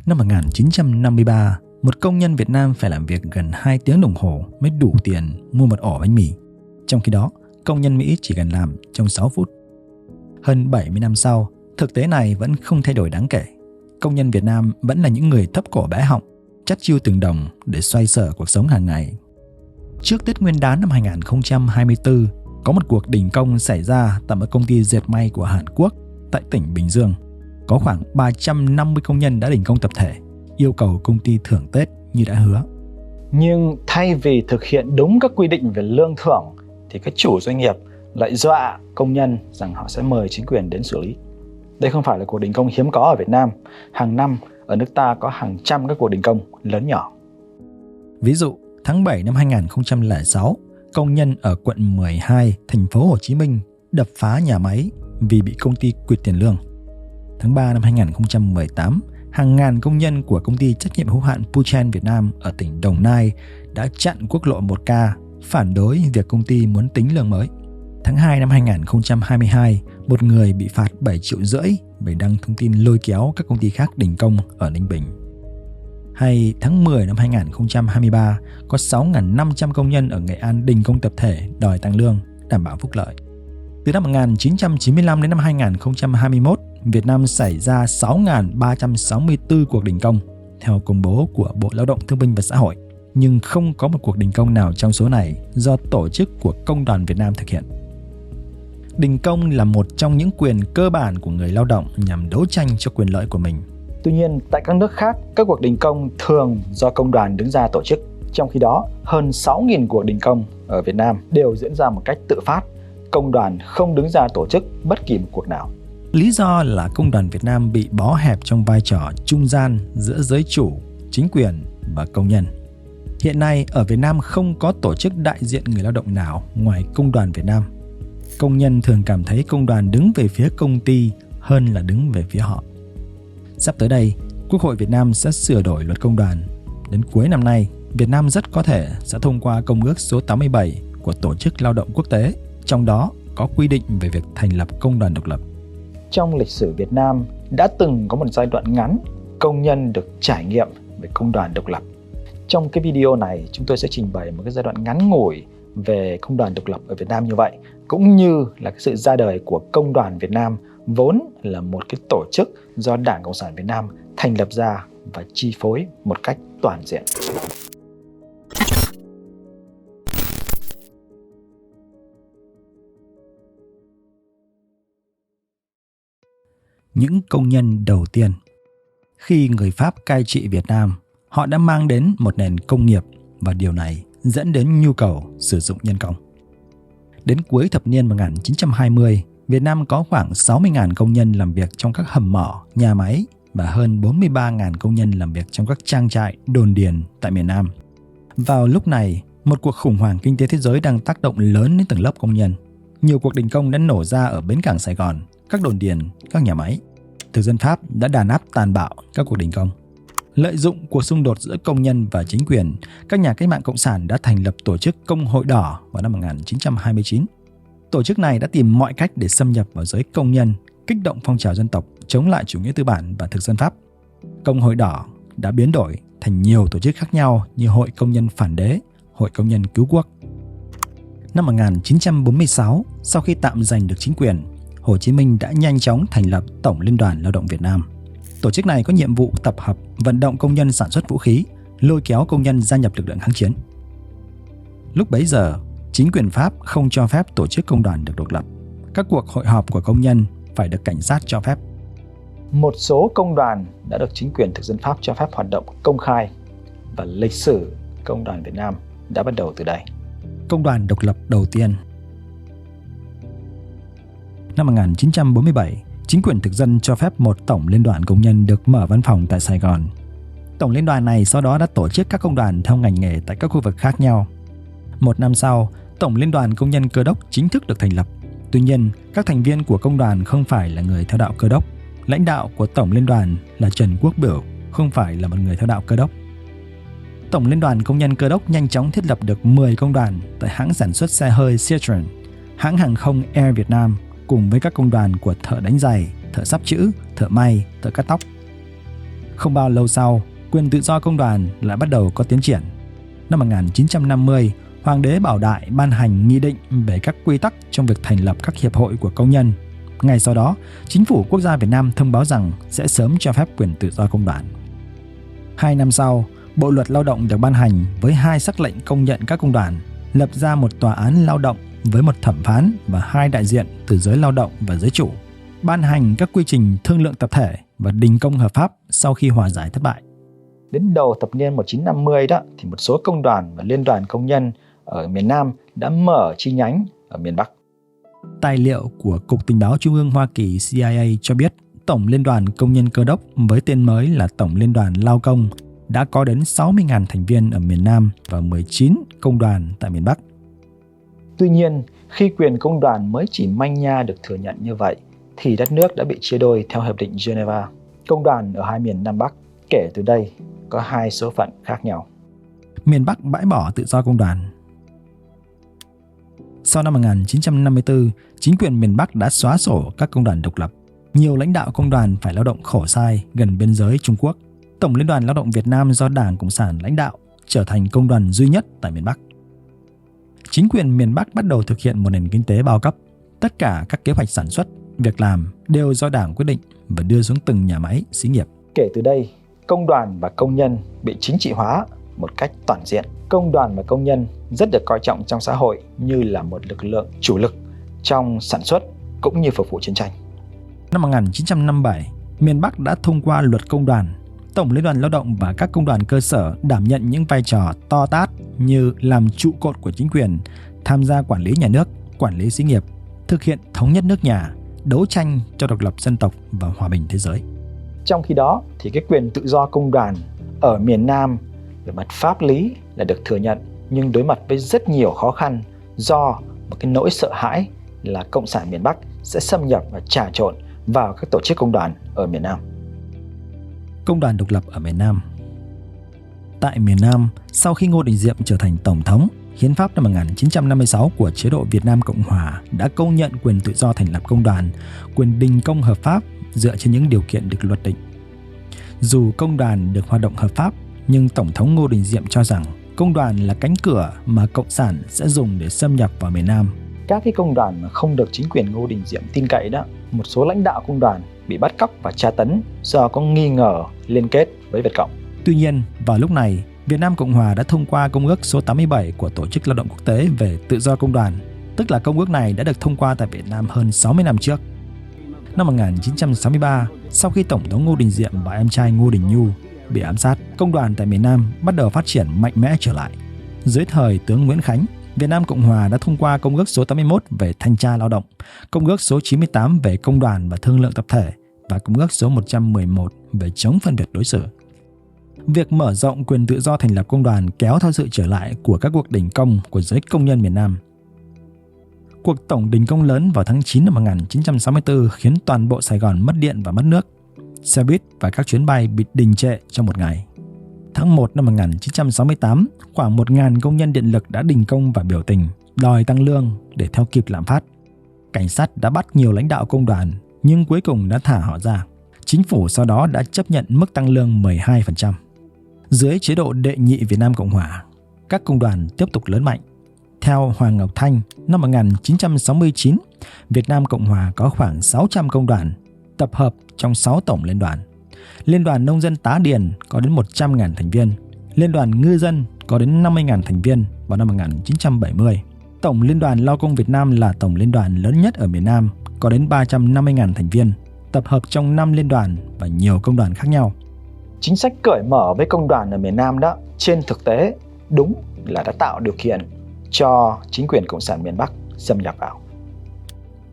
Năm 1953, một công nhân Việt Nam phải làm việc gần 2 tiếng đồng hồ mới đủ tiền mua một ổ bánh mì. Trong khi đó, công nhân Mỹ chỉ cần làm trong 6 phút. Hơn 70 năm sau, thực tế này vẫn không thay đổi đáng kể. Công nhân Việt Nam vẫn là những người thấp cổ bé họng, chắt chiu từng đồng để xoay sở cuộc sống hàng ngày. Trước Tết Nguyên đán năm 2024, có một cuộc đình công xảy ra tại một công ty dệt may của Hàn Quốc tại tỉnh Bình Dương. Có khoảng 350 công nhân đã đình công tập thể, yêu cầu công ty thưởng Tết như đã hứa. Nhưng thay vì thực hiện đúng các quy định về lương thưởng thì các chủ doanh nghiệp lại dọa công nhân rằng họ sẽ mời chính quyền đến xử lý. Đây không phải là cuộc đình công hiếm có ở Việt Nam. Hàng năm ở nước ta có hàng trăm các cuộc đình công lớn nhỏ. Ví dụ, tháng 7 năm 2006, công nhân ở quận 12, thành phố Hồ Chí Minh đập phá nhà máy vì bị công ty quỵt tiền lương. Tháng 3 năm 2018, hàng ngàn công nhân của công ty trách nhiệm hữu hạn Puchen Việt Nam ở tỉnh Đồng Nai đã chặn quốc lộ 1K, phản đối việc công ty muốn tính lương mới. Tháng 2 năm 2022, một người bị phạt 7,5 triệu bởi đăng thông tin lôi kéo các công ty khác đình công ở Ninh Bình. Hay tháng 10 năm 2023, có 6.500 công nhân ở Nghệ An đình công tập thể đòi tăng lương, đảm bảo phúc lợi. Từ năm 1995 đến năm 2021, Việt Nam xảy ra 6.364 cuộc đình công, theo công bố của Bộ Lao động Thương binh và Xã hội. Nhưng không có một cuộc đình công nào trong số này do tổ chức của Công đoàn Việt Nam thực hiện. Đình công là một trong những quyền cơ bản của người lao động nhằm đấu tranh cho quyền lợi của mình. Tuy nhiên, tại các nước khác, các cuộc đình công thường do công đoàn đứng ra tổ chức. Trong khi đó, hơn 6.000 cuộc đình công ở Việt Nam đều diễn ra một cách tự phát. Công đoàn không đứng ra tổ chức bất kỳ một cuộc nào. Lý do là Công đoàn Việt Nam bị bó hẹp trong vai trò trung gian giữa giới chủ, chính quyền và công nhân. Hiện nay, ở Việt Nam không có tổ chức đại diện người lao động nào ngoài Công đoàn Việt Nam. Công nhân thường cảm thấy công đoàn đứng về phía công ty hơn là đứng về phía họ. Sắp tới đây, Quốc hội Việt Nam sẽ sửa đổi luật công đoàn. Đến cuối năm nay, Việt Nam rất có thể sẽ thông qua Công ước số 87 của Tổ chức Lao động Quốc tế, trong đó có quy định về việc thành lập công đoàn độc lập. Trong lịch sử Việt Nam đã từng có một giai đoạn ngắn công nhân được trải nghiệm về công đoàn độc lập. Trong cái video này, chúng tôi sẽ trình bày một cái giai đoạn ngắn ngủi về công đoàn độc lập ở Việt Nam như vậy, cũng như là cái sự ra đời của Công đoàn Việt Nam, vốn là một cái tổ chức do Đảng Cộng sản Việt Nam thành lập ra và chi phối một cách toàn diện. Những công nhân đầu tiên. Khi người Pháp cai trị Việt Nam, họ đã mang đến một nền công nghiệp và điều này dẫn đến nhu cầu sử dụng nhân công. Đến cuối thập niên 1920, Việt Nam có khoảng 60.000 công nhân làm việc trong các hầm mỏ, nhà máy và hơn 43.000 công nhân làm việc trong các trang trại, đồn điền tại miền Nam. Vào lúc này, một cuộc khủng hoảng kinh tế thế giới đang tác động lớn đến tầng lớp công nhân. Nhiều cuộc đình công đã nổ ra ở bến cảng Sài Gòn, các đồn điền, các nhà máy. Thực dân Pháp đã đàn áp tàn bạo các cuộc đình công. Lợi dụng cuộc xung đột giữa công nhân và chính quyền, các nhà cách mạng cộng sản đã thành lập tổ chức Công hội Đỏ vào năm 1929. Tổ chức này đã tìm mọi cách để xâm nhập vào giới công nhân, kích động phong trào dân tộc, chống lại chủ nghĩa tư bản và thực dân Pháp. Công hội Đỏ đã biến đổi thành nhiều tổ chức khác nhau như Hội Công nhân Phản đế, Hội Công nhân Cứu quốc. Năm 1946, sau khi tạm giành được chính quyền, Hồ Chí Minh đã nhanh chóng thành lập Tổng Liên đoàn Lao động Việt Nam. Tổ chức này có nhiệm vụ tập hợp, vận động công nhân sản xuất vũ khí, lôi kéo công nhân gia nhập lực lượng kháng chiến. Lúc bấy giờ, chính quyền Pháp không cho phép tổ chức công đoàn được độc lập. Các cuộc hội họp của công nhân phải được cảnh sát cho phép. Một số công đoàn đã được chính quyền thực dân Pháp cho phép hoạt động công khai và lịch sử công đoàn Việt Nam đã bắt đầu từ đây. Công đoàn độc lập đầu tiên. Năm 1947, chính quyền thực dân cho phép một Tổng Liên đoàn Công nhân được mở văn phòng tại Sài Gòn. Tổng Liên đoàn này sau đó đã tổ chức các công đoàn theo ngành nghề tại các khu vực khác nhau. Một năm sau, Tổng Liên đoàn Công nhân Cơ đốc chính thức được thành lập. Tuy nhiên, các thành viên của công đoàn không phải là người theo đạo Cơ đốc. Lãnh đạo của Tổng Liên đoàn là Trần Quốc Bửu, không phải là một người theo đạo Cơ đốc. Tổng Liên đoàn Công nhân Cơ đốc nhanh chóng thiết lập được 10 công đoàn tại hãng sản xuất xe hơi Citroen, hãng hàng không Air Việt Nam, cùng với các công đoàn của thợ đánh giày, thợ sắp chữ, thợ may, thợ cắt tóc. Không bao lâu sau, quyền tự do công đoàn lại bắt đầu có tiến triển. Năm 1950, Hoàng đế Bảo Đại ban hành nghị định về các quy tắc trong việc thành lập các hiệp hội của công nhân. Ngay sau đó, Chính phủ Quốc gia Việt Nam thông báo rằng sẽ sớm cho phép quyền tự do công đoàn. 2 năm sau, Bộ luật Lao động được ban hành với 2 sắc lệnh công nhận các công đoàn, lập ra một tòa án lao động với một thẩm phán và 2 đại diện từ giới lao động và giới chủ, ban hành các quy trình thương lượng tập thể và đình công hợp pháp sau khi hòa giải thất bại. Đến đầu thập niên 1950 đó thì một số công đoàn và liên đoàn công nhân ở miền Nam đã mở chi nhánh ở miền Bắc. Tài liệu của Cục Tình báo Trung ương Hoa Kỳ CIA cho biết Tổng Liên đoàn Công nhân Cơ đốc với tên mới là Tổng Liên đoàn Lao công đã có đến 60.000 thành viên ở miền Nam và 19 công đoàn tại miền Bắc. Tuy nhiên, khi quyền công đoàn mới chỉ manh nha được thừa nhận như vậy, thì đất nước đã bị chia đôi theo Hiệp định Geneva. Công đoàn ở hai miền Nam Bắc kể từ đây có 2 số phận khác nhau. Miền Bắc bãi bỏ tự do công đoàn. Sau năm 1954, chính quyền miền Bắc đã xóa sổ các công đoàn độc lập. Nhiều lãnh đạo công đoàn phải lao động khổ sai gần biên giới Trung Quốc. Tổng Liên đoàn Lao động Việt Nam do Đảng Cộng sản lãnh đạo trở thành công đoàn duy nhất tại miền Bắc. Chính quyền miền Bắc bắt đầu thực hiện một nền kinh tế bao cấp. Tất cả các kế hoạch sản xuất, việc làm đều do Đảng quyết định và đưa xuống từng nhà máy, xí nghiệp. Kể từ đây, công đoàn và công nhân bị chính trị hóa một cách toàn diện. Công đoàn và công nhân rất được coi trọng trong xã hội như là một lực lượng chủ lực trong sản xuất cũng như phục vụ chiến tranh. Năm 1957, miền Bắc đã thông qua luật công đoàn. Tổng Liên đoàn Lao động và các công đoàn cơ sở đảm nhận những vai trò to tát như làm trụ cột của chính quyền, tham gia quản lý nhà nước, quản lý xí nghiệp, thực hiện thống nhất nước nhà, đấu tranh cho độc lập dân tộc và hòa bình thế giới. Trong khi đó thì cái quyền tự do công đoàn ở miền Nam về mặt pháp lý là được thừa nhận, nhưng đối mặt với rất nhiều khó khăn do một cái nỗi sợ hãi là Cộng sản miền Bắc sẽ xâm nhập và trà trộn vào các tổ chức công đoàn ở miền Nam. Công đoàn độc lập ở miền Nam. Tại miền Nam, sau khi Ngô Đình Diệm trở thành Tổng thống, Hiến pháp năm 1956 của chế độ Việt Nam Cộng Hòa đã công nhận quyền tự do thành lập công đoàn, quyền đình công hợp pháp dựa trên những điều kiện được luật định. Dù công đoàn được hoạt động hợp pháp, nhưng Tổng thống Ngô Đình Diệm cho rằng công đoàn là cánh cửa mà Cộng sản sẽ dùng để xâm nhập vào miền Nam. Các cái công đoàn mà không được chính quyền Ngô Đình Diệm tin cậy đó, một số lãnh đạo công đoàn bị bắt cóc và tra tấn do có nghi ngờ liên kết với Việt Cộng. Tuy nhiên, vào lúc này, Việt Nam Cộng Hòa đã thông qua Công ước số 87 của Tổ chức Lao động Quốc tế về tự do công đoàn, tức là công ước này đã được thông qua tại Việt Nam hơn 60 năm trước. Năm 1963, sau khi Tổng thống Ngô Đình Diệm và em trai Ngô Đình Nhu bị ám sát, công đoàn tại miền Nam bắt đầu phát triển mạnh mẽ trở lại. Dưới thời tướng Nguyễn Khánh, Việt Nam Cộng Hòa đã thông qua Công ước số 81 về thanh tra lao động, Công ước số 98 về công đoàn và thương lượng tập thể và Công ước số 111 về chống phân biệt đối xử. Việc mở rộng quyền tự do thành lập công đoàn kéo theo sự trở lại của các cuộc đình công của giới công nhân miền Nam. Cuộc tổng đình công lớn vào tháng 9 năm 1964 khiến toàn bộ Sài Gòn mất điện và mất nước. Xe buýt và các chuyến bay bị đình trệ trong một ngày. Tháng 1 năm 1968, khoảng 1.000 công nhân điện lực đã đình công và biểu tình, đòi tăng lương để theo kịp lạm phát. Cảnh sát đã bắt nhiều lãnh đạo công đoàn, nhưng cuối cùng đã thả họ ra. Chính phủ sau đó đã chấp nhận mức tăng lương 12%. Dưới chế độ đệ nhị Việt Nam Cộng Hòa, các công đoàn tiếp tục lớn mạnh. Theo Hoàng Ngọc Thanh, năm 1969, Việt Nam Cộng Hòa có khoảng 600 công đoàn, tập hợp trong 6 tổng liên đoàn. Liên đoàn Nông dân Tá Điền có đến 100.000 thành viên. Liên đoàn Ngư dân có đến 50.000 thành viên vào năm 1970. Tổng Liên đoàn Lao công Việt Nam là tổng liên đoàn lớn nhất ở miền Nam, có đến 350.000 thành viên, tập hợp trong 5 liên đoàn và nhiều công đoàn khác nhau. Chính sách cởi mở với công đoàn ở miền Nam đó, trên thực tế đúng là đã tạo điều kiện cho chính quyền Cộng sản miền Bắc xâm nhập vào.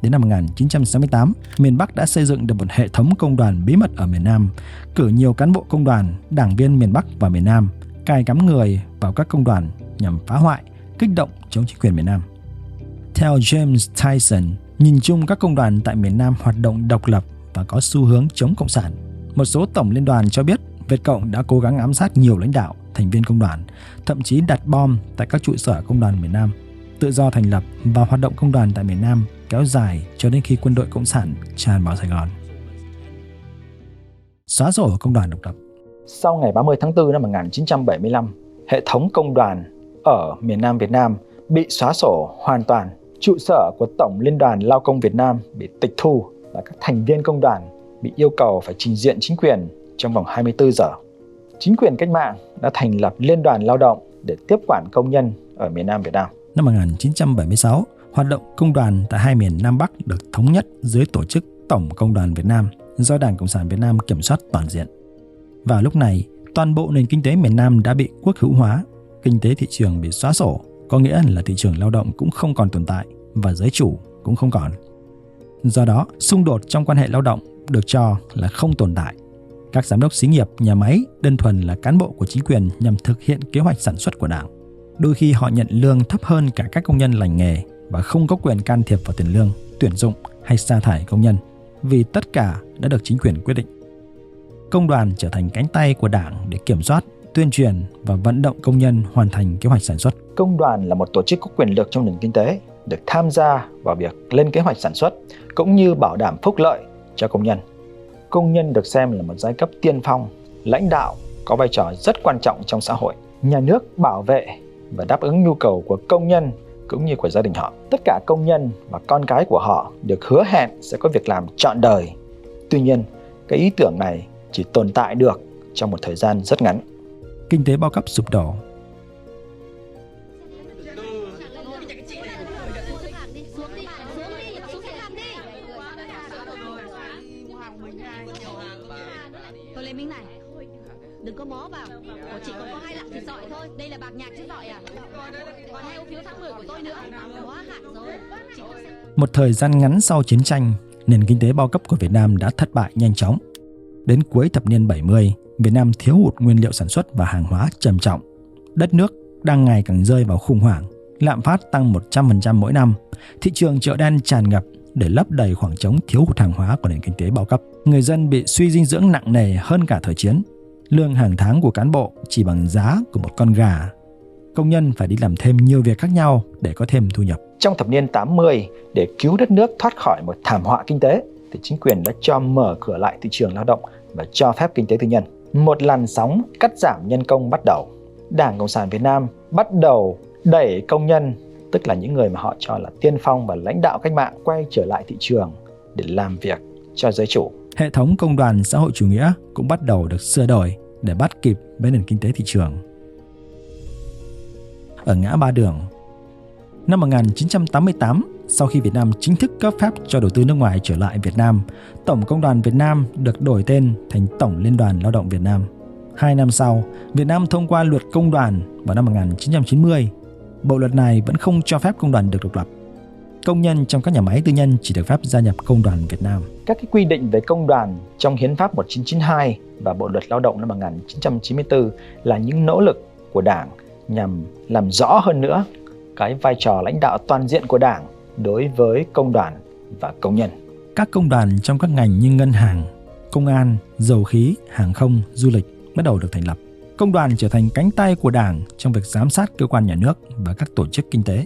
Đến năm 1968, miền Bắc đã xây dựng được một hệ thống công đoàn bí mật ở miền Nam, cử nhiều cán bộ công đoàn, đảng viên miền Bắc và miền Nam, cài cắm người vào các công đoàn nhằm phá hoại, kích động chống chính quyền miền Nam. Theo James Tyson, nhìn chung các công đoàn tại miền Nam hoạt động độc lập và có xu hướng chống cộng sản. Một số tổng liên đoàn cho biết Việt Cộng đã cố gắng ám sát nhiều lãnh đạo, thành viên công đoàn, thậm chí đặt bom tại các trụ sở công đoàn miền Nam. Tự do thành lập và hoạt động công đoàn tại miền Nam kéo dài cho đến khi quân đội cộng sản tràn vào Sài Gòn. Xóa sổ công đoàn độc lập. Sau ngày 30 tháng 4 năm 1975, hệ thống công đoàn ở miền Nam Việt Nam bị xóa sổ hoàn toàn. Trụ sở của Tổng Liên đoàn Lao công Việt Nam bị tịch thu và các thành viên công đoàn bị yêu cầu phải trình diện chính quyền trong vòng 24 giờ. Chính quyền cách mạng đã thành lập Liên đoàn Lao động để tiếp quản công nhân ở miền Nam Việt Nam. Năm 1976, hoạt động công đoàn tại hai miền Nam Bắc được thống nhất dưới tổ chức Tổng Công đoàn Việt Nam do Đảng Cộng sản Việt Nam kiểm soát toàn diện. Vào lúc này, toàn bộ nền kinh tế miền Nam đã bị quốc hữu hóa, kinh tế thị trường bị xóa sổ, có nghĩa là thị trường lao động cũng không còn tồn tại và giới chủ cũng không còn. Do đó, xung đột trong quan hệ lao động được cho là không tồn tại. Các giám đốc xí nghiệp, nhà máy đơn thuần là cán bộ của chính quyền nhằm thực hiện kế hoạch sản xuất của Đảng. Đôi khi họ nhận lương thấp hơn cả các công nhân lành nghề và không có quyền can thiệp vào tiền lương, tuyển dụng hay sa thải công nhân, vì tất cả đã được chính quyền quyết định. Công đoàn trở thành cánh tay của Đảng để kiểm soát, tuyên truyền và vận động công nhân hoàn thành kế hoạch sản xuất. Công đoàn là một tổ chức có quyền lực trong nền kinh tế, được tham gia vào việc lên kế hoạch sản xuất cũng như bảo đảm phúc lợi cho công nhân. Công nhân được xem là một giai cấp tiên phong, lãnh đạo có vai trò rất quan trọng trong xã hội. Nhà nước bảo vệ và đáp ứng nhu cầu của công nhân cũng như của gia đình họ. Tất cả công nhân và con cái của họ được hứa hẹn sẽ có việc làm trọn đời. Tuy nhiên, cái ý tưởng này chỉ tồn tại được trong một thời gian rất ngắn. Kinh tế bao cấp sụp đổ. Thôi Lê Minh này, đừng có mó vào. Của chị còn có 2 lạng thịt sọi thôi. Đây là bạc nhạc chứ sọi à? Còn 2 ô phiếu tháng 10 của tôi nữa. Quá hạn rồi. Một thời gian ngắn sau chiến tranh, nền kinh tế bao cấp của Việt Nam đã thất bại nhanh chóng. Đến cuối thập niên 70, Việt Nam thiếu hụt nguyên liệu sản xuất và hàng hóa trầm trọng. Đất nước đang ngày càng rơi vào khủng hoảng, lạm phát tăng 100% mỗi năm, thị trường chợ đen tràn ngập để lấp đầy khoảng trống thiếu hụt hàng hóa của nền kinh tế bao cấp. Người dân bị suy dinh dưỡng nặng nề hơn cả thời chiến. Lương hàng tháng của cán bộ chỉ bằng giá của một con gà. Công nhân phải đi làm thêm nhiều việc khác nhau để có thêm thu nhập. Trong thập niên 80, để cứu đất nước thoát khỏi một thảm họa kinh tế, thì chính quyền đã cho mở cửa lại thị trường lao động và cho phép kinh tế tư nhân. Một làn sóng cắt giảm nhân công bắt đầu. Đảng Cộng sản Việt Nam bắt đầu đẩy công nhân, tức là những người mà họ cho là tiên phong và lãnh đạo cách mạng, quay trở lại thị trường để làm việc cho giới chủ. Hệ thống công đoàn xã hội chủ nghĩa cũng bắt đầu được sửa đổi để bắt kịp với nền kinh tế thị trường. Ở ngã ba đường, năm 1988, sau khi Việt Nam chính thức cấp phép cho đầu tư nước ngoài trở lại Việt Nam, Tổng Công đoàn Việt Nam được đổi tên thành Tổng Liên đoàn Lao động Việt Nam. 2 năm sau, Việt Nam thông qua luật công đoàn vào năm 1990. Bộ luật này vẫn không cho phép công đoàn được độc lập. Công nhân trong các nhà máy tư nhân chỉ được phép gia nhập Công đoàn Việt Nam. Các quy định về công đoàn trong Hiến pháp 1992 và Bộ luật Lao động năm 1994 là những nỗ lực của Đảng nhằm làm rõ hơn nữa cái vai trò lãnh đạo toàn diện của Đảng đối với công đoàn và công nhân. Các công đoàn trong các ngành như ngân hàng, công an, dầu khí, hàng không, du lịch bắt đầu được thành lập. Công đoàn trở thành cánh tay của Đảng trong việc giám sát cơ quan nhà nước và các tổ chức kinh tế.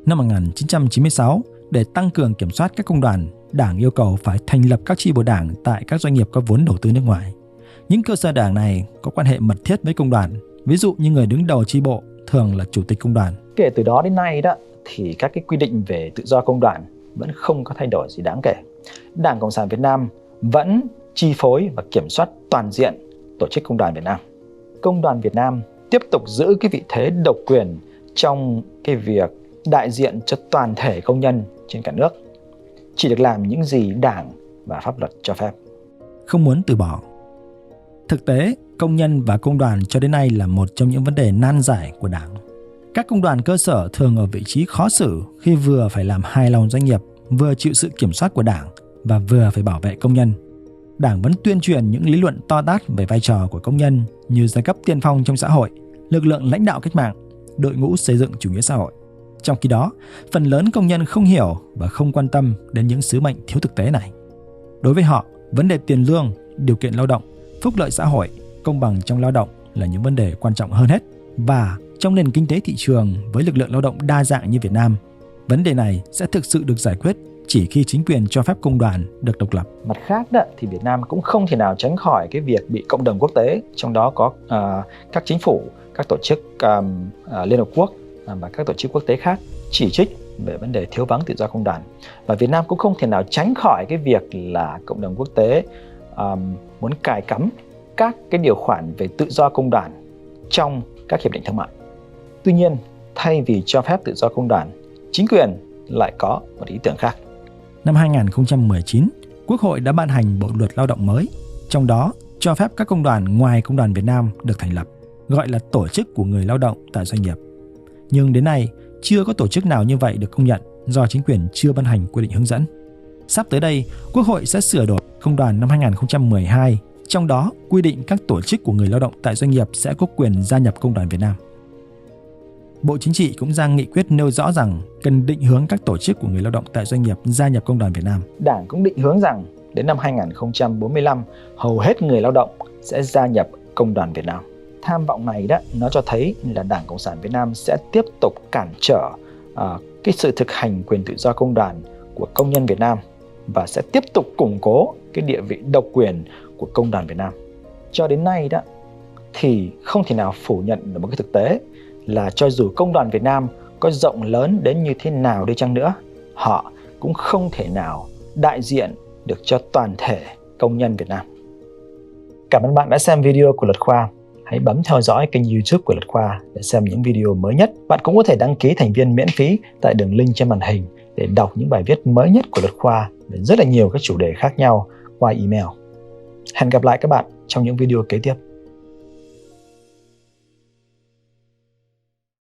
Năm 1996, để tăng cường kiểm soát các công đoàn, Đảng yêu cầu phải thành lập các chi bộ Đảng tại các doanh nghiệp có vốn đầu tư nước ngoài. Những cơ sở Đảng này có quan hệ mật thiết với công đoàn, ví dụ như người đứng đầu chi bộ thường là chủ tịch công đoàn. Kể từ đó đến nay thì các quy định về tự do công đoàn vẫn không có thay đổi gì đáng kể. Đảng Cộng sản Việt Nam vẫn chi phối và kiểm soát toàn diện tổ chức Công đoàn Việt Nam. Công đoàn Việt Nam tiếp tục giữ cái vị thế độc quyền trong cái việc đại diện cho toàn thể công nhân trên cả nước, chỉ được làm những gì Đảng và pháp luật cho phép. Không muốn từ bỏ. Thực tế, công nhân và công đoàn cho đến nay là một trong những vấn đề nan giải của Đảng. Các công đoàn cơ sở thường ở vị trí khó xử khi vừa phải làm hài lòng doanh nghiệp, vừa chịu sự kiểm soát của Đảng và vừa phải bảo vệ công nhân. Đảng vẫn tuyên truyền những lý luận to tát về vai trò của công nhân như giai cấp tiên phong trong xã hội, lực lượng lãnh đạo cách mạng, đội ngũ xây dựng chủ nghĩa xã hội. Trong khi đó, phần lớn công nhân không hiểu và không quan tâm đến những sứ mệnh thiếu thực tế này. Đối với họ, vấn đề tiền lương, điều kiện lao động, phúc lợi xã hội, công bằng trong lao động là những vấn đề quan trọng hơn hết. Và trong nền kinh tế thị trường với lực lượng lao động đa dạng như Việt Nam, vấn đề này sẽ thực sự được giải quyết chỉ khi chính quyền cho phép công đoàn được độc lập. Mặt khác đó, thì Việt Nam cũng không thể nào tránh khỏi cái việc bị cộng đồng quốc tế, trong đó có các chính phủ, các tổ chức Liên Hợp Quốc và các tổ chức quốc tế khác chỉ trích về vấn đề thiếu vắng tự do công đoàn. Và Việt Nam cũng không thể nào tránh khỏi cái việc là cộng đồng quốc tế muốn cài cắm các cái điều khoản về tự do công đoàn trong các hiệp định thương mại. Tuy nhiên, thay vì cho phép tự do công đoàn, chính quyền lại có một ý tưởng khác. Năm 2019, Quốc hội đã ban hành Bộ luật lao động mới, trong đó cho phép các công đoàn ngoài Công đoàn Việt Nam được thành lập, gọi là tổ chức của người lao động tại doanh nghiệp. Nhưng đến nay, chưa có tổ chức nào như vậy được công nhận do chính quyền chưa ban hành quy định hướng dẫn. Sắp tới đây, Quốc hội sẽ sửa đổi Công đoàn năm 2012, trong đó quy định các tổ chức của người lao động tại doanh nghiệp sẽ có quyền gia nhập Công đoàn Việt Nam. Bộ Chính trị cũng ra nghị quyết nêu rõ rằng cần định hướng các tổ chức của người lao động tại doanh nghiệp gia nhập Công đoàn Việt Nam. Đảng cũng định hướng rằng đến năm 2045, hầu hết người lao động sẽ gia nhập Công đoàn Việt Nam. Tham vọng này đó, nó cho thấy là Đảng Cộng sản Việt Nam sẽ tiếp tục cản trở cái sự thực hành quyền tự do công đoàn của công nhân Việt Nam và sẽ tiếp tục củng cố cái địa vị độc quyền của Công đoàn Việt Nam. Cho đến nay đó thì không thể nào phủ nhận được một cái thực tế là cho dù Công đoàn Việt Nam có rộng lớn đến như thế nào đi chăng nữa, họ cũng không thể nào đại diện được cho toàn thể công nhân Việt Nam. Cảm ơn bạn đã xem video của Luật Khoa. Hãy bấm theo dõi kênh YouTube của Luật Khoa để xem những video mới nhất. Bạn cũng có thể đăng ký thành viên miễn phí tại đường link trên màn hình để đọc những bài viết mới nhất của Luật Khoa về rất là nhiều các chủ đề khác nhau qua email. Hẹn gặp lại các bạn trong những video kế tiếp.